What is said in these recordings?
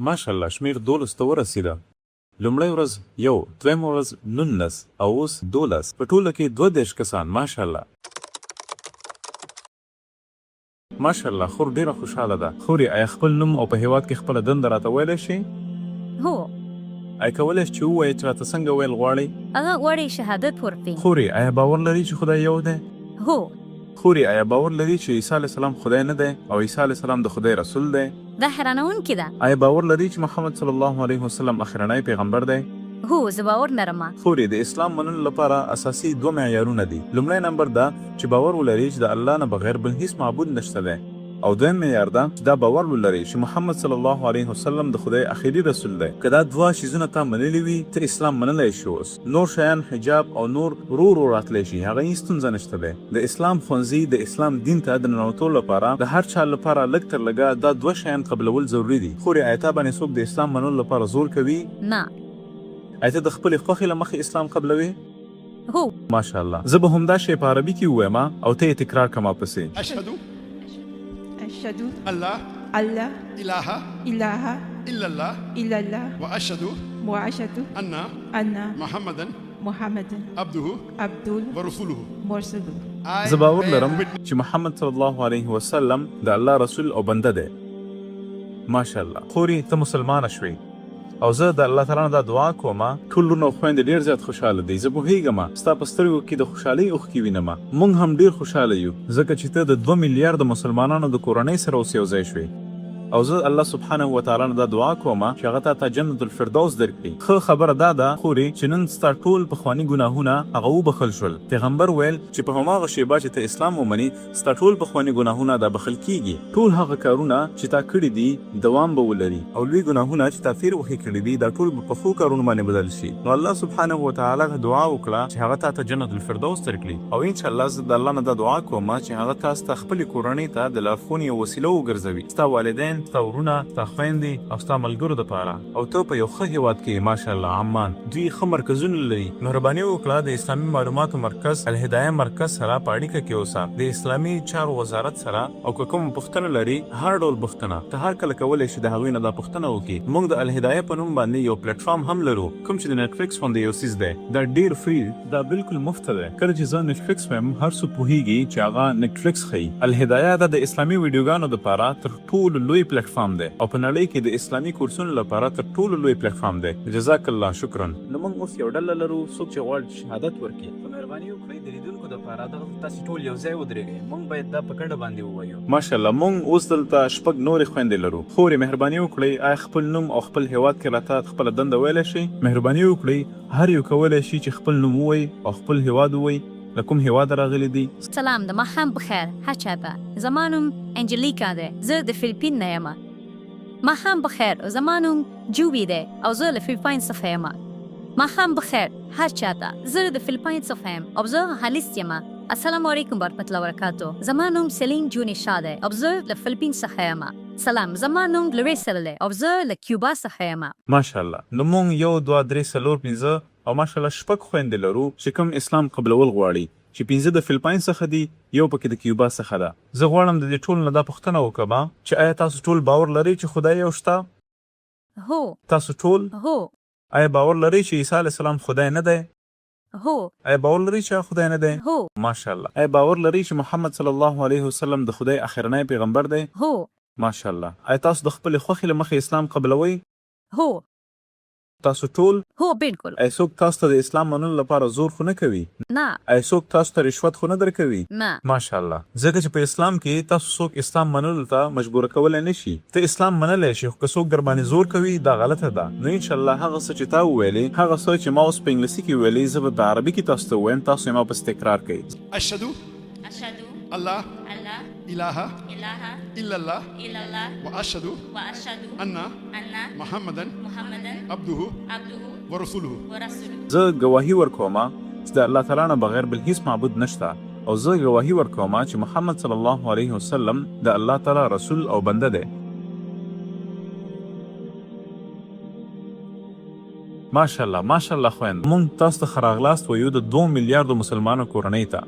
ماشاءالله شمیر 12 ته ورسېده. لومړۍ ورځ 1، دویمه ورځ 19 او اوس 12. په ټوله کې 32 کسان. ماشاءالله ماشاءالله. خور ډیره خوشحاله ده. خورې آیا خپل نوم او په هیواد کې خپله دنده راته ویلی شي؟ هو. آیا کولی چې ووایې چې راته څنګه ویل غواړئ؟ هغه غواړي شهادت ورکړي. خورې آیا باور لري چې خدای یو دی؟ هو. خورې آیا باور لري چې عیسی علیه السلام خدای نه دی او عیسی علیه السلام د خدای رسول دی؟ دا حیرانونکې ده. آیا باور لري چې محمد صلی الله علیه وسلم اخرنی پیغمبر دی؟ هو، زه باور لرم. خورې د اسلام منلو لپاره اساسي 2 معیارونه دي. لومړی نمبر دا چې باور ولري چې د الله نه بغیر بل هیڅ معبود نشته دی، او دویم معیار دا چې دا باور ولري چې محمد صلی الله علیه وسلم د خدای اخیری رسول دی. که دا 2 شیزونه تا منلي وي ته اسلام منلی شي. اوس نور شیان حجاب او نور ورو راتلی شي، هغه هیڅ ستونزه نشته دی. د اسلام ښوونځي د اسلام دین ته د ننوتو لپاره د هر چا لپاره لږ تر لږه دا 2 شیان قبلول ضروري دي. خورې آیا تا باندې څوک د اسلام منلو لپاره زور کوي؟ نه. آیا ته د خپلې خوښې له مخې اسلام قبلوي؟ هو. ماشاءالله. زه به همدا شی په عربي کې ووایم او ته یې تکرار کما پسې. أشهد الله إله إلا الله وأشهد أن محمدا عبده ورسوله. زه باور لرم چې محمد صلی الله علیه وسلم د الله رسول او بنده دی. ماشاءالله. خورې ته مسلمانه شوې او زه د الله تعالی نه دا دعا کوم ټول لورونه او خویندې ډېر زیات خوشحاله دي. زه پوهېږم ستا په سترګو کې د خوشحالۍ اوښکې وینم. موږ هم ډېر خوشحاله یو ځکه چې ته د 2 میلیارده مسلمانانو د کورنۍ سره اوس یو ځای شوې. او زه الله سبحانه وتعالی نه دا دعا کوم چې هغه ته جنت الفردوس درکړي. ښه خبره دا ده خورې چې نن ستا ټول پخواني ګناهونه هغه وبخل شول. پیغمبر ویل چې په هماغه شیبه چې ته اسلام ومنې ستا ټول پخواني ګناهونه دا بخل کیږي. ټول هغه کارونه چې تا کړي دي دوام به ولري او لوی ګناهونه چې تا تېر وختې کړي دي دا ټول به په ښو کارونو باندې بدل شي. نو الله سبحانه وتعالی دعا وکړه چې هغه ته جنت الفردوس درکړي. او انشاءالله زه د الله نه دا دعا کوم چې هغه تاسو ته خپلې کورنۍ ته د لارښوونې یوه وسیله وګرځوي. ستا والدین، ستا ورونه، ستا خویندې او ستا ملګرو دپاره. او ته په یو ښه هیواد کې ماشاءالله عمان دوی ښه مرکزونه لري. مهرباني وکړه د اسلامي معلوماتو مرکز الهدایه مرکز سره په اړیکه کې اوسه، د اسلامي چارو وزارت سره. او که کوم پوښتنه لري هر ډول پوښتنه ته هر کله کولی شي د هغوی نه دا پوښتنه وکړي. موږ د الهدایه په نوم باندې یو پلیټفارم هم لرو کوم چې د نیټفلکس غوندې یو څیز دی. دا ډېر فری، دا بالکل مفت دی. کله چې زه نیټفلکس وایم هر څوک پوهېږي چې هغه نیټفلکس ښیي. الهدایه دا د اسلامي ویډیوګانو دپاره تر ټولو لوی پلیټفارم دی او په نړۍ کې د اسلامي کورسونو لپاره تر ټولو لوی پلیټفارم دی. جزاک الله شکرا. نو موږ اوس یو ډله لرو څوک چې غواړي شهادت ورکړي. په مهرباني وکړئ د لیدونکو دپاره دغه تاسې ټول یو ځای ودرېږئ. موږ باید دا په ګډه باندې ووایو. ماشاءالله. موږ اوس دلته 6 نورې خویندې لرو. خورې مهرباني وکړئ آیا خپل نوم او خپل هیواد کې راته خپله دنده ویلی شئ؟ مهرباني وکړئ هر یو کولی شي چې خپل نوم ووایي او خپل هیواد ووایي. له کوم هیواده راغلي دي؟ سلام، د ماښام بخیر هر چاته. زما نوم انجلیکا دی، زه د فیلیپین نه یم. ماښام بخیر، زما نوم جوبی دی او زه له فیلیپین څخه یم. ماښام بخیر هر چاته، زه د فیلیپین څخه یم او زه هالیست یم. السلام علیکم ورحمة الله وبرکاتو. زما نوم سلیم جونی شاه دی او زه له فیلیپین څخه یم. سلام، زما نوم لوریسل دی او زه له کیوبا څخه یم. ماشاءالله. نو موږ 1 2 3 4 5 او ماشاءالله 6 خویندې لرو چې کوم اسلام قبلول غواړي چې 5 د فیلیپین څخه دي، یو پکې د کیوبا څخه ده. زه غواړم د دې ټولو نه دا پوښتنه وکړم چې آیا تاسو ټول باور لرئ چې خدای یو شته؟ هو. تاسو ټول؟ هو. آیا باور لرئ چې عیسی علیه السلام خدای نه دی؟ هو. آیا باور لرئ چې خدای نه دی؟ هو. ماشاءالله. آیا باور لرئ چې محمد صلی الله علیه وسلم د خدای اخرنی پیغمبر دی؟ هو. ماشاءالله. آیا تاسو د خپلې خوښې له مخې اسلام قبلوئ؟ هو. تاسو ټول؟ هو بالکل. آیا څوک تاسو ته د اسلام منلو لپاره زور خو نه کوي؟ نه. آیا څوک تاسو ته رشوت خو نه درکوي؟ نه. ماشاءالله. ځکه چې په اسلام کې تاسو څوک اسلام منلو ته مجبوره کولی نه شي. ته اسلام منلی شي خو که څوک در باندې زور کوي دا غلطه ده. نو انشاءالله هغه څه چې تا وویلې، هغه څه چې ما اوس په انګلیسي کې ویلې، زه به په عربي کې تاسو ته ووایم، تاسو یې ما پسې تکرار کوئ. أشهد الله إله إلا الله وأشهد أن محمدا عبده ورسوله. زه ګواهي ورکوم چې د الله تعالی نه بغیر بل هیڅ معبود نشته او زه ګواهي ورکوم چې محمد صلی الله علیه وسلم د الله تعالی رسول او بنده دی. ماشاءالله ماشاءالله خویند، مونږ تاسو ته ښه راغلاست وایو د 2 میلیارډو مسلمانو کورنۍ ته.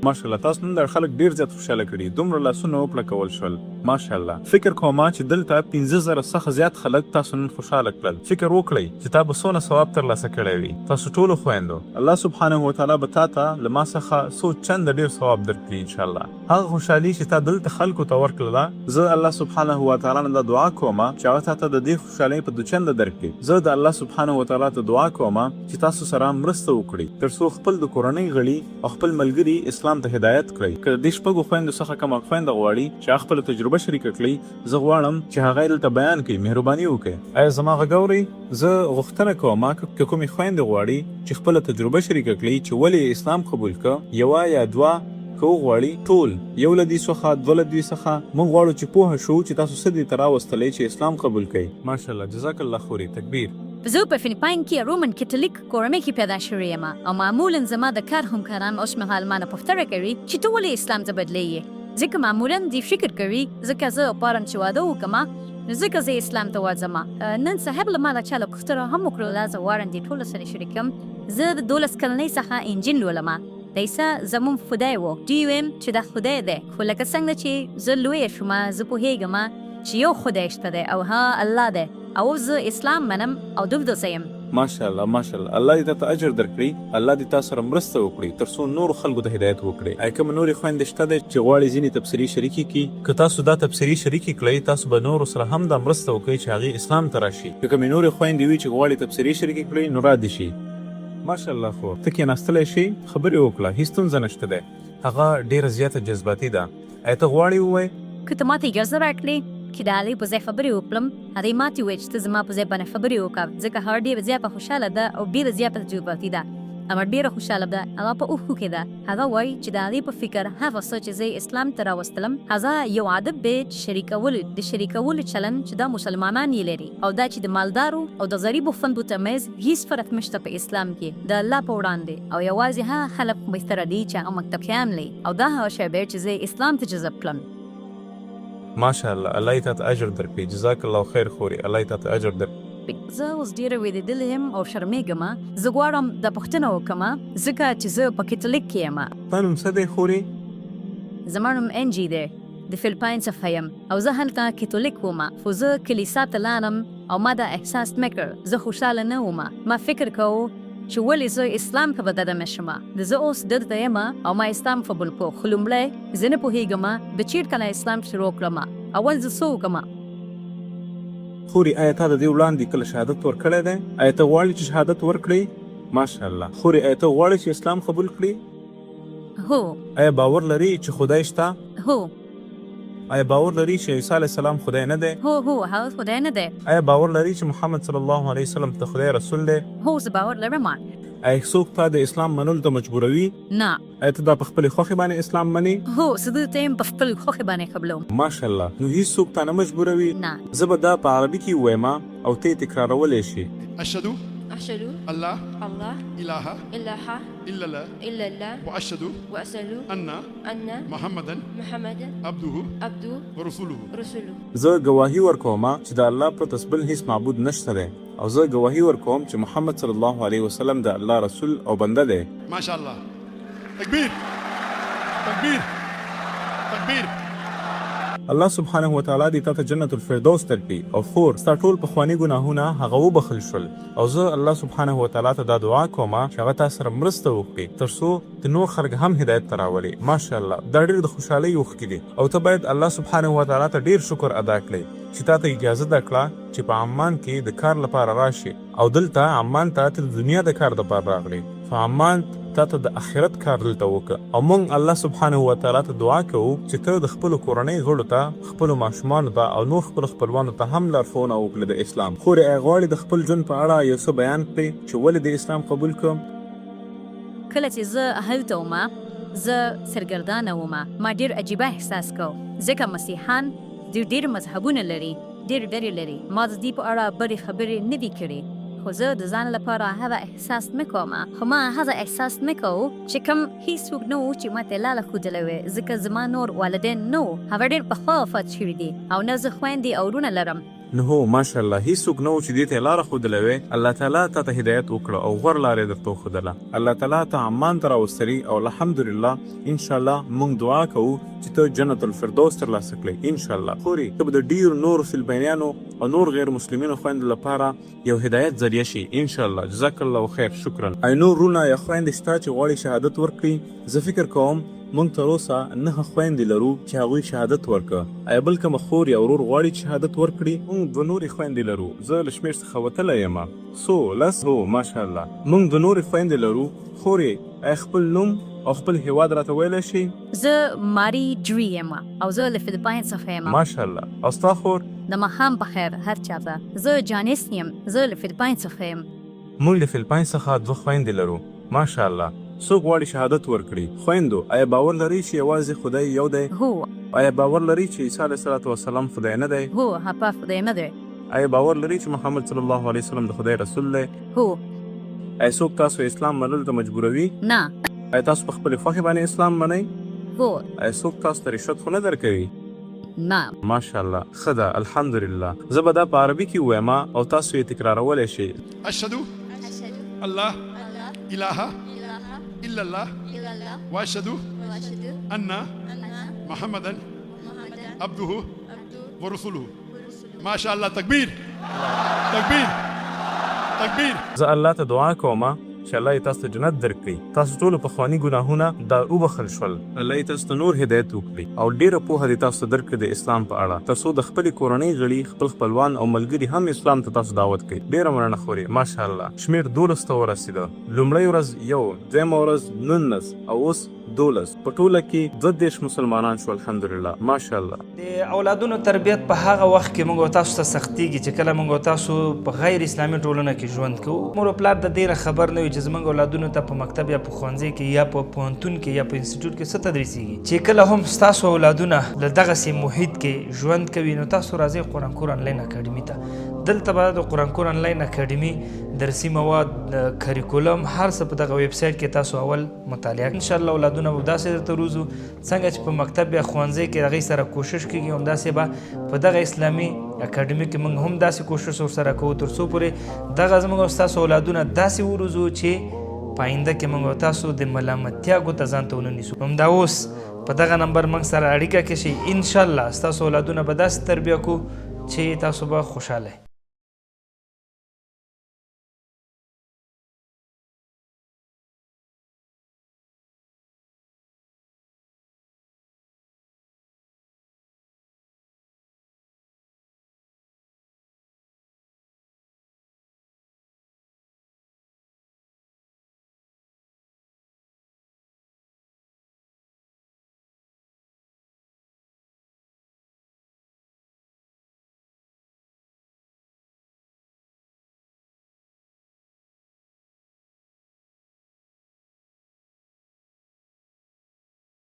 ماشاءالله تاسو نن خلک ډیر زیات خوشاله کړي، دومره لاسونه وپړکول شول. ماشاءالله. فکر کوم چې دلته 15000 څخه زیات خلک تاسو نن خوشاله کړل. فکر وکړئ چې تا به څونه ثواب ترلاسه کړی وي. تاسو ټولو خویندو، الله سبحانه وتعالی به تا ته له ما څخه څو چنده ډېر ثواب درکړي انشاءالله. هغه خوشحالي چې تا دلته خلکو ته ورکړله، زه الله سبحانه وتعالی نه دا دعا کوم چې هغه تا ته د دې خوشحالۍ په 2 چنده درکړي. زه د الله سبحانه وتعالی ته دعا کوم چې تاسو سره مرسته وکړي تر څو خپل د کورنۍ غړي او خپل ملګري اسلام ته هدایت کړئ. که د دې شپږو خویندو څخه کومه خوینده غواړي چې خپل تجربه شریکه کړي، زه غواړم چې هغه دلته بیان کړي. مهرباني وکړئ. آیا زما غږ اورئ؟ زه غوښتنه کوم که کومې خویندې غواړي چې خپله تجربه شریکه کړي چې ولې اسلام قبول کړه، یوه یا دوه که وغواړي ټول، یو له دې څخه، دوه له دې څخه. موږ غواړو چې پوهه شو چې تاسو څه دې ته راوستلی چې اسلام قبول کړئ. ماشاءالله، جزاک الله خوري. تکبیر. زه په فلیپاین کې رومن کاتولیک کورنۍ کې پیدا شوې یم او معمولا زما د کار همکاران اوس مهال مانه پوښتنه کوي چې ته ولې اسلام ته بدلیږې. ځکه معمولا دوی فکر کوي ځکه زه غواړم چې واده وکړم نو ځکه زه اسلام ته ورځم. نن صاحب له ما نه چا له پوښتنه هم وکړله، زه غواړم دې ټولو سره شریکم. زه د 12 کلنۍ څخه انجیل لولم. د عیسی زموږ خدای و. دوی ویم چې دا خدای دی، خو لکه څنګه چې زه لویه شوم زه پوهېږم چې یو خدای شته دی او ها الله دی او زه اسلام منم او دودوسه یم. ماشاءالله ماشاءالله. الله دې تاسو اجر درکړي. الله دې تاسو سره مرسته وکړي تر څو نور خلکو ته هدایت وکړي. اې کوم نورې خویندې شته دی چې غواړي ځینې تبصرې شریکې کړي؟ که تاسو دا تبصرې شریکې کړئ، تاسو به نورو سره هم دا مرسته وکړئ چې هغې اسلام ته راشي. که کومې نورې خویندې وي چې غواړي تبصرې شریکې کړئ نو را دې شي. ماشاءالله. خو ته کېناستلی شي، خبرې وکړه، هېڅ ستونزه نشته دی. هغه ډېره زیاته جذباتي ده. ایا ته غواړې ووایې؟ که ته ماته اجازه راکړې چې د علي په ځای خبرې وکړم، هغې ماته وویل چې ته زما په ځای باندې خبرې وکړه ځکه هغه ډېره زیاته خوشحاله ده او ډېره زیاته تجرباتي ده. هغه ډېره خوشحاله ده. هغه په اوښکو کې ده. هغه وایي چې د علي په فکر هغه څه چې زه اسلام ته راوستلم هغه یو عادت دی چې شریکولو چلند چې دا مسلمانان یې لري او دا چې د مالدارو او د غریبو خویندو ترمنځ هیڅ فرق نشته په اسلام کې د الله په وړاندې او یوازې هغه خلک بهتره دي چې هغه مکتبیان لري او دا هغه شی دی چې زه اسلام ته جذب کړم. ماشاءالله. الله دې تاسو اجر درکړي. جزاک الله خیر خوري. الله دې تاسو اجر درکړي. زه اوس ډېره وېرېدلې یم او شرمېږم. زه غواړم دا پوښتنه وکړم ځکه چې زه په کاتولیک کې یم. ستا نوم څه دی خوري؟ زما نوم انجي دی. د فلیپاین څخه یم او زه هلته کاتولیک وم، خو زه کلیسا ته لاړم او ما دا احساس نه کړ. زه خوشحاله نه وم. ما فکر کوو چې ولې زه اسلام ته به دده نه شم. زه اوس دلته یم او ما اسلام قبول کړو، خو لومړی زه نه پوهېږم د چېرته کله اسلام شروع کړم. اول زه څه وکړم؟ خوري، آیا تا د دې وړاندې کله شهادت ورکړی دی؟ آیا ته غواړې چې شهادت ورکړې؟ ماشاءالله. خوري، آیا ته غواړې چې اسلام قبول کړې؟ هو. آیا باور لري چې خدای شته؟ هو. آیا باور لري چې عیسی علیه السلام خدای نه دی؟ هو هغه خدای نه دی. آیا باور لري چې محمد صلی الله علیه وسلم ته خدای رسول دی؟ هو، زه باور لرم. آیا څوک تا د اسلام منلو ته مجبوروي؟ نه. آیا ته دا په خپلې خوښې باندې اسلام منې؟ هو، زه دلته یم په خپل خوښې باندې قبلوم. ماشاءالله. نو هیڅ څوک تا نه مجبوروي؟ نه. زه به دا په عربي کې ووایم او ته یې تکرارولی شي. أشهد الله إله إلا الله وأشهد أن محمدا عبده ورسوله. زه ګواهي ورکوم چې د الله پرته بل هیڅ معبود نشته دی او زه ګواهي ورکوم چې محمد صلی الله علیه وسلم د الله رسول او بنده دی. ماشاءالله. تکبیر تکبیر تکبیر. الله سبحانه وتعالی دې تا ته جنت الفردوس درکړي او خور ستا ټول پخواني ګناهونه هغه وبخښل شول او زه الله سبحانه وتعالی ته دا دعا کوم چې هغه تا سره مرسته وکړي تر څو د نور خلک هم هدایت ته راولي. ماشاءالله. دا ډېر د خوشحالۍ اوښکې دي او ته باید الله سبحانه وتعالی ته ډېر شکر ادا کړې چې تا ته اجازه درکړه چې په عمان کې د کار لپاره راشي او دلته عمان ته د دنیا د کار لپاره راغلی. فعمان تا ته د آخرت کار دلته وکړه او موږ الله سبحانه وتعالی ته دعا کوو چې ته د خپلو کورنۍ غړو ته، خپلو ماشومانو ته او نور خپلو خپلوانو ته هم لارښوونه وکړه د اسلام. خورې آیا غواړې د خپل ژوند په اړه یو څه بیان کړې چې ولې د اسلام قبول کړم؟ کله چې زه هلته وم زه سرګردانه وم. ما ډېر عجیبه احساس کو ځکه مسیحان دوی ډېر مذهبونه لري، ډېر ډلې لري. ما د دې په اړه بدې خبرې نه دي کړې، خو زه د ځان لپاره هغه احساس نه کوم. خو ما هغه احساس نه کوو چې کوم هیڅوک نه و چې ما ته لاره ښودلی وی ځکه زما نور والدین نه و. هغه ډېر پخوا وفات شوي دي او نه زه خویندې او وروڼه لرم. نو هو ماشاءالله هیڅوک نه و چې دې ته یې لاره ښودلی وی. الله تعالی تا ته هدایت وکړه او غوره لاره یې درته وښودله. الله تعالی ته عمان ته راوستلي او الحمدلله انشاءالله موږ دعا کوو چې ته جنت الفردوس ترلاسه کړې انشاءالله. خورې ته به د ډېرو نورو فلپینیانو او نور غیر مسلمینو خویندو لپاره یو هدایت ذریعه شي انشاءالله. جزاک الله خیر. شکرا. ای نور رونه یا خویندې شته چې غواړي شهادت ورکړي؟ زه فکر کوم موږ تر اوسه 9 خویندې لرو چې هغوی شهادت ورکړه. ایا بل کومه خور یا ورور غواړي چې شهادت ورکړي؟ موږ 2 نورې خویندې لرو. زه له شمېر څخه وتلی یم. څو 10 هو ماشاءالله. موږ 2 نورې خویندې لرو. خورې ایا خپل نوم او خپل هیواد راته ویلی شي؟ زه ماری جوی یم او زه له فلپاین څخه یم. ماشاءالله. او ستا خور؟ د ماښام په خیر هر چاته. زه جانس یم. زه له فلپاین څخه یم. موږ له فلپاین څخه 2 خویندې لرو. ماشاءالله. څوک غواړي شهادت ورکړي؟ خویندو ایا باور لرئ چې یوازې خدای یو دی؟ هو. ایا باور لرئ چې عیسی علیه الصلاة والسلام خدای نه دی؟ هو هغه خدای نه دی. ایا باور لرئ چې محمد صلی الله علیه وسلم د خدای رسول دی؟ هو. ایا څوک تاسو اسلام منلو ته مجبوروي؟ نه. ایا تاسو په خپلې خوښې باندې اسلام منئ؟ هو. ایا څوک تاسو ته رشوت خو نه درکوي؟ نه. ماشاءالله. ښه ده الحمدلله. زه به دا په عربي کې ووایم او تاسو یې تکرارولی شئ. اشهد الله اله الا الله واشهد ان محمدا عبده ورسوله. ما شاء الله. تکبیر تکبیر تکبیر. زه الله ته دعا کوم چې الله یې تاسو ته جنت درکړي. تاسو ټولو پخواني ګناهونه دا وبخښل شول. الله یې تاسو ته نور هدایت وکړي او ډېره پوهه دې تاسو ته درکړي د اسلام په اړه تر څو د خپلې کورنۍ غړي خپل خپلوان او ملګري هم اسلام ته تاسو دعوت کوي. ډېره مننه خورې. ماشاءالله. شمېر 12 ته ورسېده. لومړۍ ورځ 1، دویمه ورځ 19 او اوس 12. په ټوله کې 22 مسلمانان شو الحمدلله. ماشاءالله. د اولادونو تربیت په هغه وخت کې موږ تاسو ته سختیږي چې کله موږ تاسو په غیر اسلامي ټولنه کې ژوند کوو. مور او پلار د ډېره خبر نه وي چې زموږ اولادونو ته په مکتب یا په ښوونځي کې یا په پوهنتون کې یا په انسټیټیوټ کې څه تدریسیږي. چې کله هم ستاسو اولادونه له دغسې محیط کې ژوند کوي نو تاسو راځئ قرآن کور انلاین اکاډمي ته. دلته به د قرآن کور انلاین اکاډمي درسي مواد کریکولم هر څه په دغه ویب سایټ کې تاسو اول مطالعه انشاءالله اولادونه به داسې درته روزو څنګه چې په مکتب یا ښوونځي کې هغوی سره کوشش کېږي همداسې به په دغه اسلامي اکاډمي کې موږ هم داسې کوشش ورسره کوو تر څو پورې دغه زموږ او ستاسو اولادونه داسې وروزو چې په آینده کې موږ تاسو د ملامتیا ګوته ځان ته ونه نیسو. همدا اوس په دغه نمبر موږ سره اړیکه کې شئ انشاءالله ستاسو اولادونه به داسې تربیه کوو چې تاسو به خوشحاله